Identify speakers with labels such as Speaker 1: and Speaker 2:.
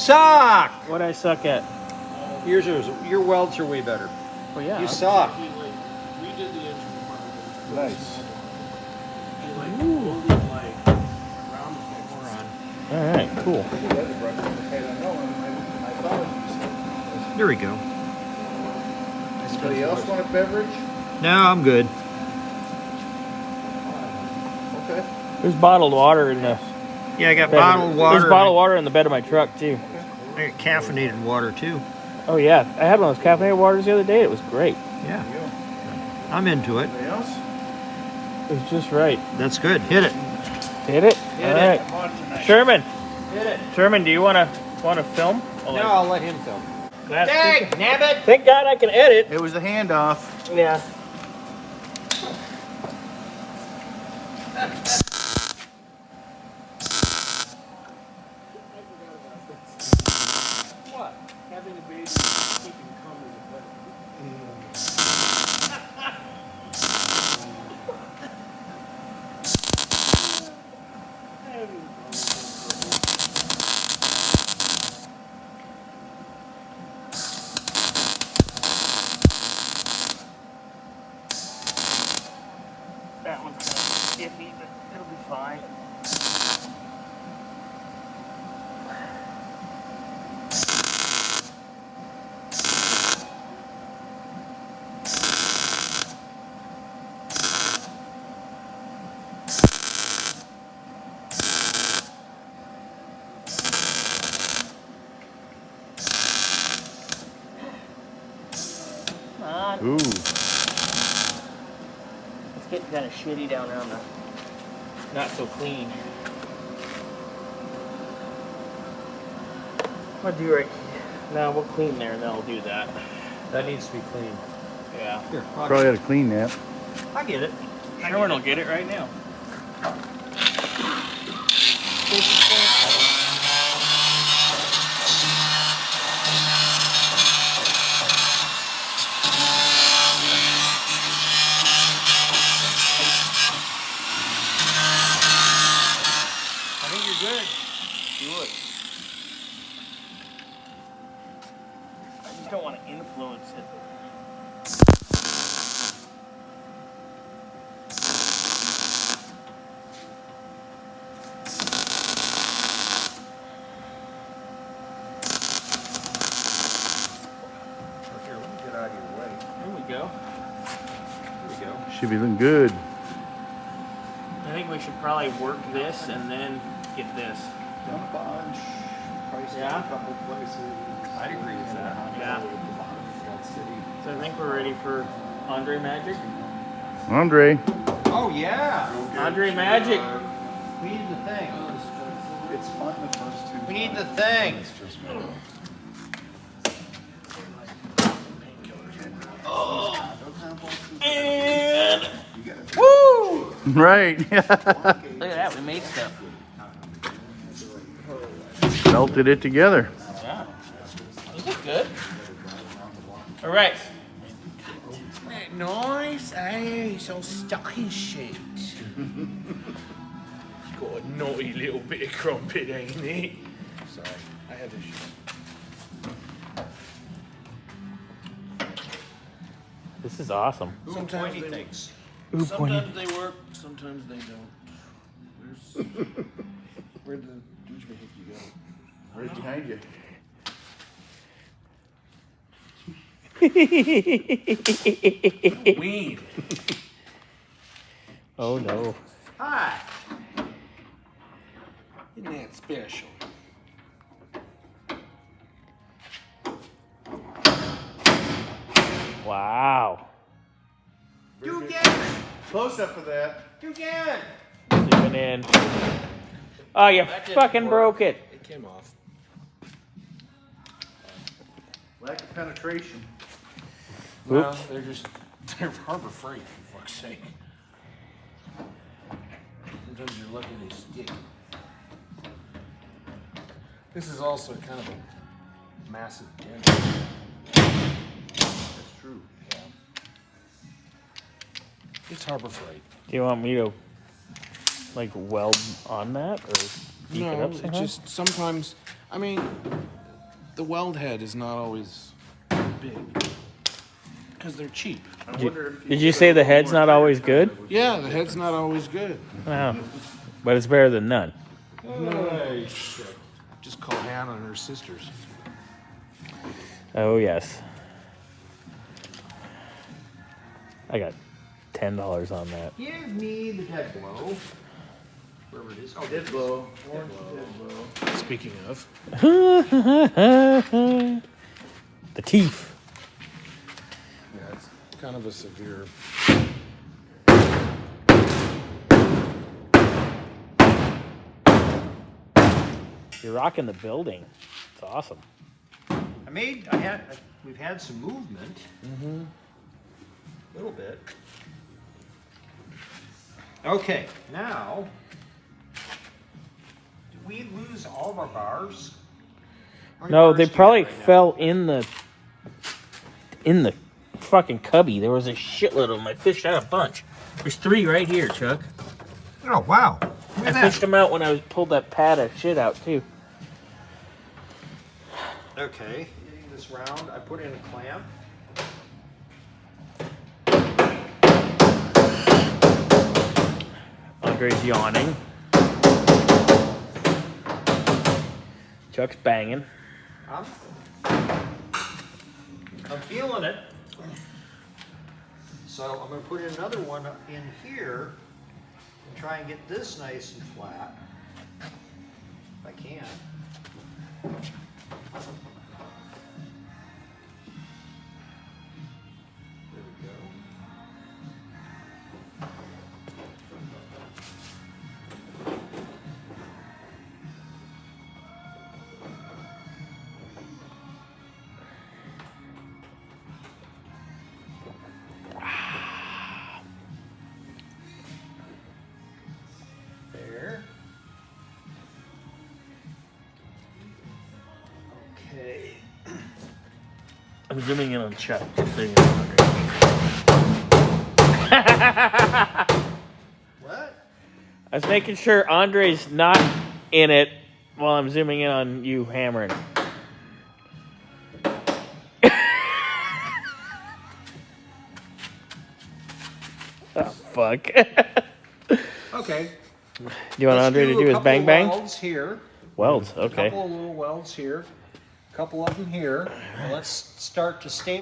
Speaker 1: suck!
Speaker 2: What I suck at?
Speaker 1: Your welds are way better.
Speaker 2: Oh yeah.
Speaker 1: You suck.
Speaker 3: He like redid the engine department.
Speaker 4: Nice.
Speaker 3: He like molded like around the thing.
Speaker 2: All right, cool.
Speaker 1: There we go.
Speaker 4: Anybody else want a beverage?
Speaker 1: No, I'm good.
Speaker 4: Okay.
Speaker 2: There's bottled water in the
Speaker 1: Yeah, I got
Speaker 2: bed.
Speaker 1: bottled water.
Speaker 2: There's bottled water in the bed of my truck too.
Speaker 1: I got caffeinated water too.
Speaker 2: Oh yeah, I had one of those caffeinated waters the other day. It was great.
Speaker 1: Yeah. I'm into it.
Speaker 4: Anybody else?
Speaker 2: It was just right.
Speaker 1: That's good. Hit it.
Speaker 2: Hit it. All right. Sherman.
Speaker 1: Hit it.
Speaker 2: Sherman, do you want to film?
Speaker 1: No, I'll let him film.
Speaker 2: Thank
Speaker 1: nabbit!
Speaker 2: Thank God I can edit.
Speaker 4: It was the handoff.
Speaker 2: Yeah.
Speaker 3: What? Having a baby, keeping cum is a better.
Speaker 2: That one's kind of iffy, but it'll be fine. Come on.
Speaker 4: Ooh.
Speaker 2: It's getting kind of shitty down around the not so clean. I'll do right. No, we'll clean there and then I'll do that.
Speaker 1: That needs to be clean.
Speaker 2: Yeah.
Speaker 1: Here,
Speaker 4: Probably had to clean that.
Speaker 1: I get it.
Speaker 2: Sherman will get it right now. I think you're good. Do it. I just don't want to influence it.
Speaker 4: Here, let me get out of your way.
Speaker 2: There we go.
Speaker 1: There we go.
Speaker 4: Should be looking good.
Speaker 2: I think we should probably work this and then get this.
Speaker 4: Done a bunch. Priced
Speaker 2: Yeah?
Speaker 4: a couple places.
Speaker 1: I'd agree with that.
Speaker 2: Yeah. So I think we're ready for Andre Magic.
Speaker 4: Andre.
Speaker 1: Oh, yeah.
Speaker 2: Andre Magic.
Speaker 1: We need the thing.
Speaker 4: It's fun the first two.
Speaker 1: We need the thing.
Speaker 2: And
Speaker 1: Woo!
Speaker 4: Right.
Speaker 2: look at that, we made stuff.
Speaker 4: Melted it together.
Speaker 2: Yeah. Those look good. All right.
Speaker 3: Nice, hey, he's all stuck in shit. Got a naughty little bit of crumpet, ain't he? Sorry, I had to shoot.
Speaker 2: This is awesome.
Speaker 3: Sometimes
Speaker 1: Pointy
Speaker 3: they,
Speaker 1: things.
Speaker 3: sometimes they work, sometimes they don't. Where'd the douchebag go?
Speaker 4: Right behind you.
Speaker 3: Weed.
Speaker 2: Oh no.
Speaker 1: Hi.
Speaker 3: Isn't that special?
Speaker 2: Wow.
Speaker 1: Do again.
Speaker 4: Close up of that.
Speaker 1: Do again.
Speaker 2: Zooming in. Oh, you fucking broke it.
Speaker 3: It came off.
Speaker 4: Lack of penetration.
Speaker 3: Well, they're Harbor Freight, for fuck's sake. Sometimes you're lucky they stick. This is also kind of a massive dent.
Speaker 4: That's true.
Speaker 3: Yeah. It's Harbor Freight.
Speaker 2: Do you want me to like weld on that or beef it
Speaker 3: No,
Speaker 2: up
Speaker 3: it
Speaker 2: somehow?
Speaker 3: just sometimes. I mean, the weld head is not always big because they're cheap.
Speaker 2: Did you say the head's not always good?
Speaker 3: Yeah, the head's not always good.
Speaker 2: Wow. But it's better than none.
Speaker 3: Just call Hannah and her sisters.
Speaker 2: Oh, yes. I got $10 on that.
Speaker 1: Give me the dead blow. Wherever it is. Oh,
Speaker 4: Dead blow.
Speaker 1: Dead blow.
Speaker 3: Speaking of,
Speaker 2: The teeth.
Speaker 3: yeah, it's kind of a severe.
Speaker 2: You're rocking the building. It's awesome.
Speaker 1: We've had some movement. Mm-hmm. A little bit. Okay, now, did we lose all of our bars? How many
Speaker 2: No,
Speaker 1: bars
Speaker 2: they
Speaker 1: do you
Speaker 2: probably
Speaker 1: have right now?
Speaker 2: fell in the fucking cubby. There was a shitload of them. I fished out a bunch. There's 3 right here, Chuck.
Speaker 1: Oh, wow. Look
Speaker 2: I
Speaker 1: at that.
Speaker 2: fished them out when I pulled that pad of shit out too.
Speaker 1: Okay, getting this round, I put in a clamp.
Speaker 2: Andre's yawning. Chuck's banging.
Speaker 1: I'm feeling it. So I'm going to put in another one in here and try and get this nice and flat. If I can. There we go. There. Okay.
Speaker 2: I'm zooming in on Chuck. Just so you know.
Speaker 1: What?
Speaker 2: I was making sure Andre's not in it while I'm zooming in on you hammering. Oh, fuck.
Speaker 1: Okay.
Speaker 2: You want Andre to do his bang bang?
Speaker 1: Welds here.
Speaker 2: Welds,
Speaker 1: A
Speaker 2: okay.
Speaker 1: couple of little welds here. A couple of them here. Now let's start to stamp.